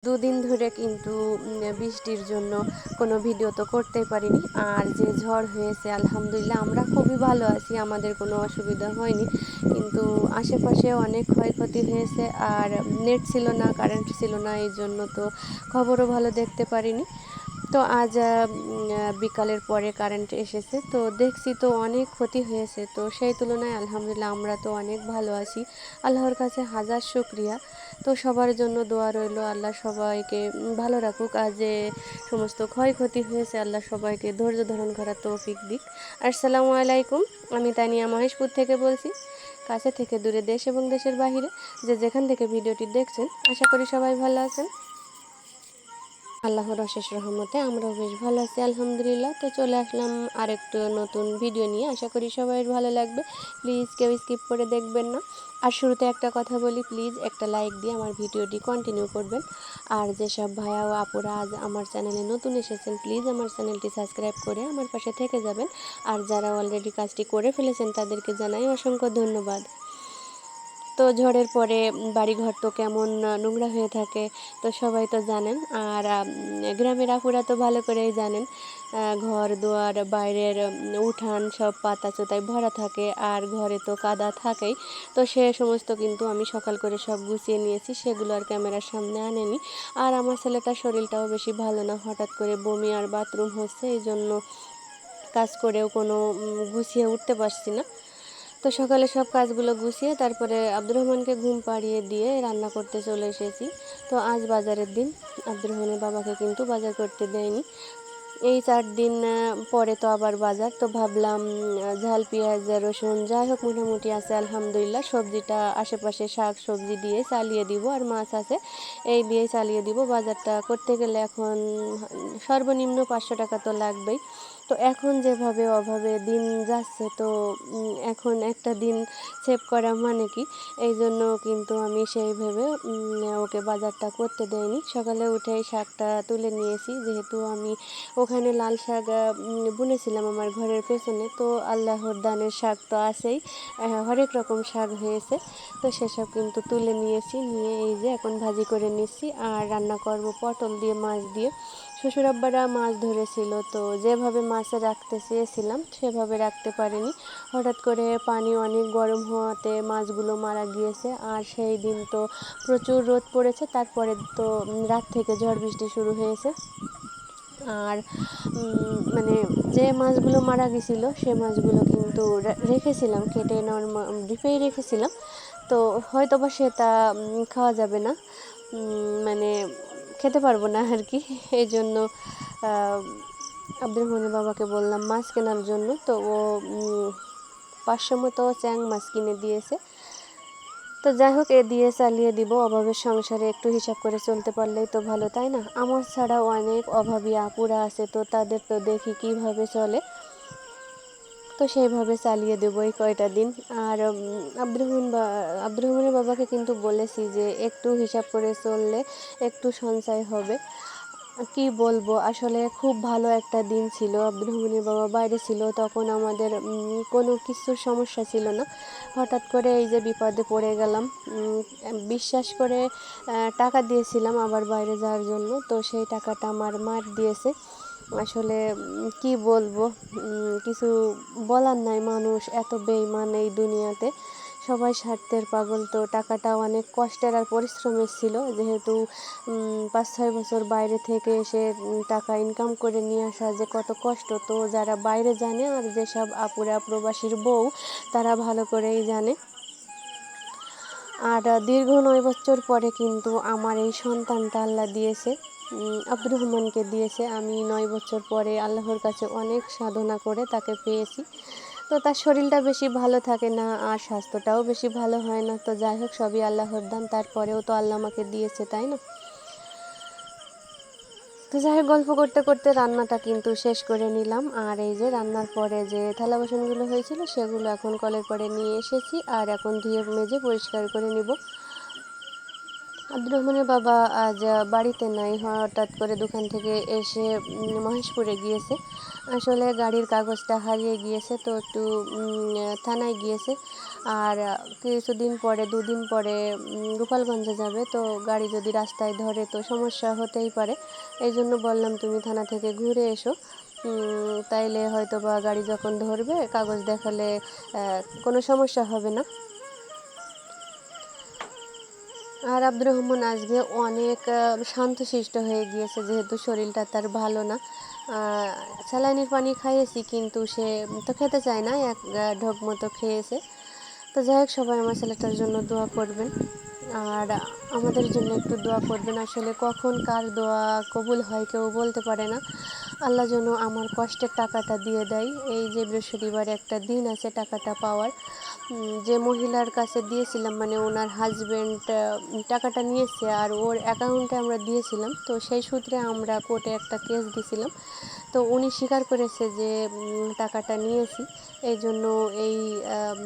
দুদিন ধরে কিন্তু বৃষ্টির জন্য কোনো ভিডিও তো করতেই পারিনি। আর যে ঝড় হয়েছে আলহামদুলিল্লাহ আমরা খুবই ভালো আছি, আমাদের কোনো অসুবিধা হয়নি। কিন্তু আশেপাশে অনেক ক্ষয়ক্ষতি হয়েছে। আর নেট ছিল না, কারেন্ট ছিল না, এই জন্য তো খবরও ভালো দেখতে পারিনি। তো আজ বিকালের পরে কারেন্ট এসেছে, তো দেখছি তো অনেক ক্ষতি হয়েছে। তো সেই তুলনায় আলহামদুলিল্লাহ আমরা তো অনেক ভালো আছি, আল্লাহর কাছে হাজার শুকরিয়া। তো সবার জন্য দোয়া রইল, আল্লাহ সবাইকে ভালো রাখুক। আর যে সমস্ত ক্ষয়ক্ষতি হয়েছে আল্লাহ সবাইকে ধৈর্য ধারণ করার তৌফিক দিক। আসসালামু আলাইকুম, আমি তানিয়া মহেশপুর থেকে বলছি, কাছে থেকে দূরে, দেশ এবং দেশের বাহিরে যে যেখান থেকে ভিডিওটি দেখছেন, আশা করি সবাই ভালো আছেন। আল্লাহর অশেষ রহমতে আমরাও বেশ ভালো আছি আলহামদুলিল্লাহ। তো চলে আসলাম আরেকটু নতুন ভিডিও নিয়ে, আশা করি সবাই ভালো লাগবে। প্লিজ কেউ স্কিপ করে দেখবেন না। আর শুরুতে একটা কথা বলি, প্লিজ একটা লাইক দিয়ে আমার ভিডিওটি কন্টিনিউ করবেন। আর যেসব ভাইয়া ও আপুরা আজ আমার চ্যানেলে নতুন এসেছেন, প্লিজ আমার চ্যানেলটি সাবস্ক্রাইব করে আমার পাশে থেকে যাবেন। আর যারা অলরেডি কাজটি করে ফেলেছেন তাদেরকে জানাই অসংখ্য ধন্যবাদ। তো ঝড়ের পরে বাড়িঘর তো কেমন নোংরা হয়ে থাকে, তো সবাই তো জানেন। আর গ্রামের আপুরা তো ভালো করেই জানেন, ঘর দুয়ার বাইরের উঠান সব পাতা চোতায় ভরা থাকে, আর ঘরে তো কাদা থাকেই। তো সে সমস্ত কিন্তু আমি সকাল করে সব গুছিয়ে নিয়েছি, সেগুলো আর ক্যামেরার সামনে আনেনি। আর আমার ছেলেটার শরীরটাও বেশি ভালো না, হঠাৎ করে বমি আর বাথরুম হচ্ছে, এই জন্য কাজ করেও কোনো গুছিয়ে উঠতে পারছি না। তো সকালে সব কাজগুলো গুছিয়ে তারপরে আব্দুর রহমানকে ঘুম পাড়িয়ে দিয়ে রান্না করতে চলে এসেছি। তো আজ বাজারের দিন, আব্দুর রহমানের বাবাকে কিন্তু বাজার করতে দেয়নি। এই 4 দিন পরে তো আবার বাজার, তো ভাবলাম ঝাল পেঁয়াজ রসুন যাই হোক মোটামুটি আছে আলহামদুলিল্লাহ, সবজিটা আশেপাশে শাক সবজি দিয়ে চালিয়ে দিব, আর মাছ আছে এই দিয়ে চালিয়ে দিব। বাজারটা করতে গেলে এখন সর্বনিম্ন 500 টাকা তো লাগবেই। তো এখন যেভাবে অভাবে দিন যাচ্ছে, তো এখন একটা দিন সেভ করা মানে কি, এই জন্য কিন্তু আমি সেই ভেবে ওকে বাজারটা করতে দেয়নি। সকালে উঠেই শাকটা তুলে নিয়েছি, যেহেতু আমি ওখানে লাল শাক বুনেছিলাম আমার ঘরের পেছনে, তো আল্লাহর দানের শাক তো আছেই, হরেক রকম শাক হয়েছে। তো সেসব কিন্তু তুলে নিয়েছি, নিয়ে এই যে এখন ভাজি করে নিচ্ছি। আর রান্না করব পটল দিয়ে মাছ দিয়ে। শ্বশুর আব্বারা মাছ ধরেছিল, তো যেভাবে মাছে রাখতে চেয়েছিলাম সেভাবে রাখতে পারিনি। হঠাৎ করে পানি অনেক গরম হওয়াতে মাছগুলো মারা গিয়েছে। আর সেই দিন তো প্রচুর রোদ পড়েছে, তারপরে তো রাত থেকে ঝড় বৃষ্টি শুরু হয়েছে। আর মানে যে মাছগুলো মারা গেছিলো সে মাছগুলো কিন্তু রেখেছিলাম, কেটে ডিপেই রেখেছিলাম। তো হয়তো বা সেটা খাওয়া যাবে না, মানে খেতে পারবো না আর কি। এই জন্য আব্দুর রহমানের বাবাকে বললাম মাছ কেনার জন্য, তো ও 500 মতো চ্যাং মাছ কিনে দিয়েছে। তো যাই হোক, এ দিয়ে চালিয়ে দিব, অভাবের সংসারে একটু হিসাব করে চলতে পারলেই তো ভালো, তাই না? আমার ছাড়াও অনেক অভাবী আপুরা আছে, তো তাদের তো দেখি কিভাবে চলে, তো সেইভাবে চালিয়ে দেবো এই কয়টা দিন। আর আব্দুর রহমানের বাবাকে কিন্তু বলেছি যে একটু হিসাব করে চললে একটু সঞ্চয় হবে। কি বলবো, আসলে খুব ভালো একটা দিন ছিল। আব্দুর রহমানের বাবা বাইরে ছিল, তখন আমাদের কোনো কিছুর সমস্যা ছিল না। হঠাৎ করে এই যে বিপদে পড়ে গেলাম, বিশ্বাস করে টাকা দিয়েছিলাম আবার বাইরে যাওয়ার জন্য, তো সেই টাকাটা আমার মার দিয়েছে। আসলে কি বলবো, কিছু বলার নাই, মানুষ এত বেইমান এই দুনিয়াতে, সবাই স্বার্থের পাগল। তো টাকাটা অনেক কষ্টের আর পরিশ্রমের ছিল, যেহেতু 5-6 বছর বাইরে থেকে এসে টাকা ইনকাম করে নিয়ে আসা যে কত কষ্ট, তো যারা বাইরে জানে আর যেসব আপুরা প্রবাসীর বউ তারা ভালো করেই জানে। আর দীর্ঘ 9 বছর পরে কিন্তু আমার এই সন্তানটা আল্লাহ দিয়েছে, আব্দুর রহমানকে দিয়েছে। আমি 9 বছর পরে আল্লাহর কাছে অনেক সাধনা করে তাকে পেয়েছি। তো তার শরীরটা বেশি ভালো থাকে না, আর স্বাস্থ্যটাও বেশি ভালো হয় না। তো যাই হোক, সবই আল্লাহর দান, তারপরেও তো আল্লাহ আমাকে দিয়েছে, তাই না? তো যাই হোক, গল্প করতে করতে রান্নাটা কিন্তু শেষ করে নিলাম। আর এই যে রান্নার পরে যে থালা বাসনগুলো হয়েছিল সেগুলো এখন কলের পরে নিয়ে এসেছি, আর এখন ধুয়ে মেজে পরিষ্কার করে নিব। আব্দুর রহমানের বাবা আজ বাড়িতে নাই, হঠাৎ করে দোকান থেকে এসে মহেশপুরে গিয়েছে। আসলে গাড়ির কাগজটা হারিয়ে গিয়েছে, তো একটু থানায় গিয়েছে। আর কিছুদিন পরে, দুদিন পরে গোপালগঞ্জে যাবে। তো গাড়ি যদি রাস্তায় ধরে তো সমস্যা হতেই পারে। এই জন্য বললাম তুমি থানা থেকে ঘুরে এসো, তাইলে হয়তো বা গাড়ি যখন ধরবে কাগজ দেখালে কোনো সমস্যা হবে না। আর আব্দুর রহমান আজকে অনেক শান্তশিষ্ট হয়ে গিয়েছে, যেহেতু শরীরটা তার ভালো না। স্যালাইনের পানি খাইয়েছি, কিন্তু সে তো খেতে চায় না, এক ঢোক মতো খেয়েছে। তো যাই হোক, সবাই আমার ছেলেটার জন্য দোয়া করবেন, আর আমাদের জন্য একটু দোয়া করবেন। আসলে কখন কার দোয়া কবুল হয় কেউ বলতে পারে না। আল্লাহ যেন আমার কষ্টের টাকাটা দিয়ে দেয়। এই যে বৃহস্পতিবার একটা দিন আছে টাকাটা পাওয়ার। যে মহিলার কাছে দিয়েছিলাম, মানে ওনার হাজব্যান্ড টাকাটা নিয়েছে, আর ওর অ্যাকাউন্টে আমরা দিয়েছিলাম। তো সেই সূত্রে আমরা কোর্টে একটা কেস দিয়েছিলাম। তো উনি স্বীকার করেছে যে টাকাটা নিয়েছি। এই জন্য এই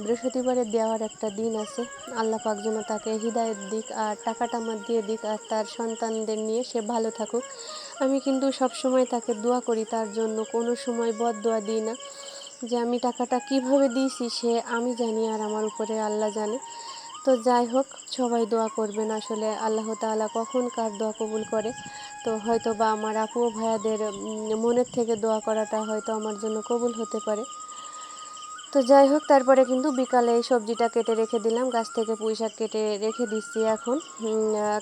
বৃহস্পতিবারে দেওয়ার একটা দিন আছে। আল্লাহ পাক যেন তাকে হিদায়ত দিক, আর টাকাটা আমার দিয়ে দিক, আর তার সন্তানদের নিয়ে সে ভালো থাকুক। আমি কিন্তু সবসময় তাকে দোয়া করি, তার জন্য কোনো সময় বদদোয়া দিই না। যে আমি টাকাটা কিভাবে দিয়েছি সে আমি জানি, আর আমার উপরে আল্লাহ জানে। তো যাই হোক, সবাই দোয়া করবেন। আসলে আল্লাহ তাআলা কখন কার দোয়া কবুল করে। তো হয়তো বা আমার আপু ও ভাইয়াদের মনের থেকে দোয়া করাটা হয়তো আমার জন্য কবুল হতে পারে। তো যাই হোক, তারপরে কিন্তু বিকালে এই সবজিটা কেটে রেখে দিলাম, গাছ থেকে পুঁই শাক কেটে রেখে দিচ্ছি এখন।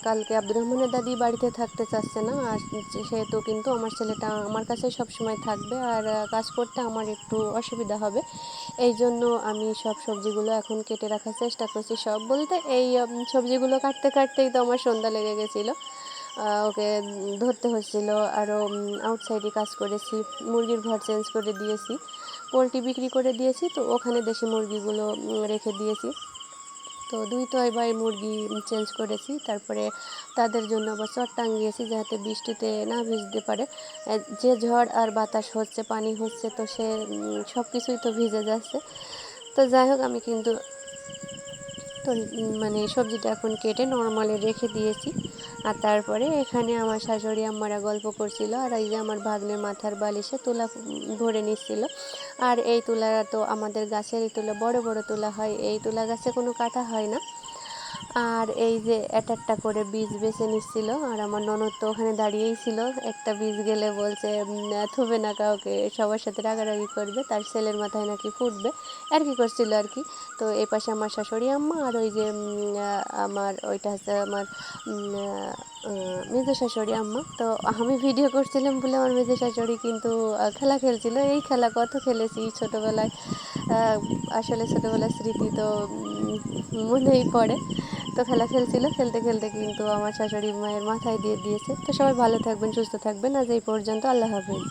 কালকে আব্দুর রহমানের দাদি বাড়িতে থাকতে চাচ্ছে না, আর সেহেতু কিন্তু আমার ছেলেটা আমার কাছে সবসময় থাকবে, আর কাজ করতে আমার একটু অসুবিধা হবে। এই জন্য আমি সব সবজিগুলো এখন কেটে রাখার চেষ্টা করছি। সব বলতে এই সবজিগুলো কাটতে কাটতেই তো আমার সন্ধ্যা লেগে গেছিলো। ওকে ধরতে হচ্ছিল, আরও আউটসাইডে কাজ করেছি, মুরগির ঘর চেঞ্জ করে দিয়েছি, পোলট্রি বিক্রি করে দিয়েছি। তো ওখানে দেশি মুরগিগুলো রেখে দিয়েছি। তো 2 মুরগি চেঞ্জ করেছি, তারপরে তাদের জন্য আবার চট টাঙিয়েছি যাতে বৃষ্টিতে না ভিজতে পারে। যে ঝড় আর বাতাস হচ্ছে, পানি হচ্ছে, তো সে সব কিছুই তো ভিজে যাচ্ছে। তো যাই হোক, আমি কিন্তু তো মানে সবজিটা এখন কেটে নর্মালে রেখে দিয়েছি। আর তারপরে এখানে আমার শাশুড়ি আম্মারা গল্প করছিল, আর এই যে আমার ভাগ্নের মাথার বালিশে তুলা ভরে নিচ্ছিল। আর এই তুলা তো আমাদের গাছেরই তুলা, বড় বড় তুলা হয়, এই তুলা গাছে কোনো কাটা হয় না। আর এই যে একটা করে বীজ বেছে নিচ্ছিল, আর আমার ননদ তো ওখানে দাঁড়িয়েই ছিল। একটা বীজ গেলে বলছে থুবে না কাউকে, সবার সাথে রাগারাগি করবে, তার ছেলের মাথায় নাকি ফুটবে, আর কি করছিল আর কি। তো এই পাশে আমার শাশুড়ি আম্মা, আর ওই যে আমার ওইটা হচ্ছে আমার মেজো শাশুড়ি আম্মা। তো আমি ভিডিও করছিলাম বলে আমার মেজো শাশুড়ি কিন্তু খেলা খেলছিল। এই খেলা কত খেলেছি ছোটোবেলায়, আসলে ছোটোবেলার স্মৃতি তো মনেই পড়ে। তো খেলা খেলছিল, খেলতে খেলতে কিন্তু আমার শাশুড়ি মায়ের মাথায় দিয়ে দিয়েছে। তো সবাই ভালো থাকবেন, সুস্থ থাকবেন, আজ এই পর্যন্ত, আল্লাহ হাফেজ।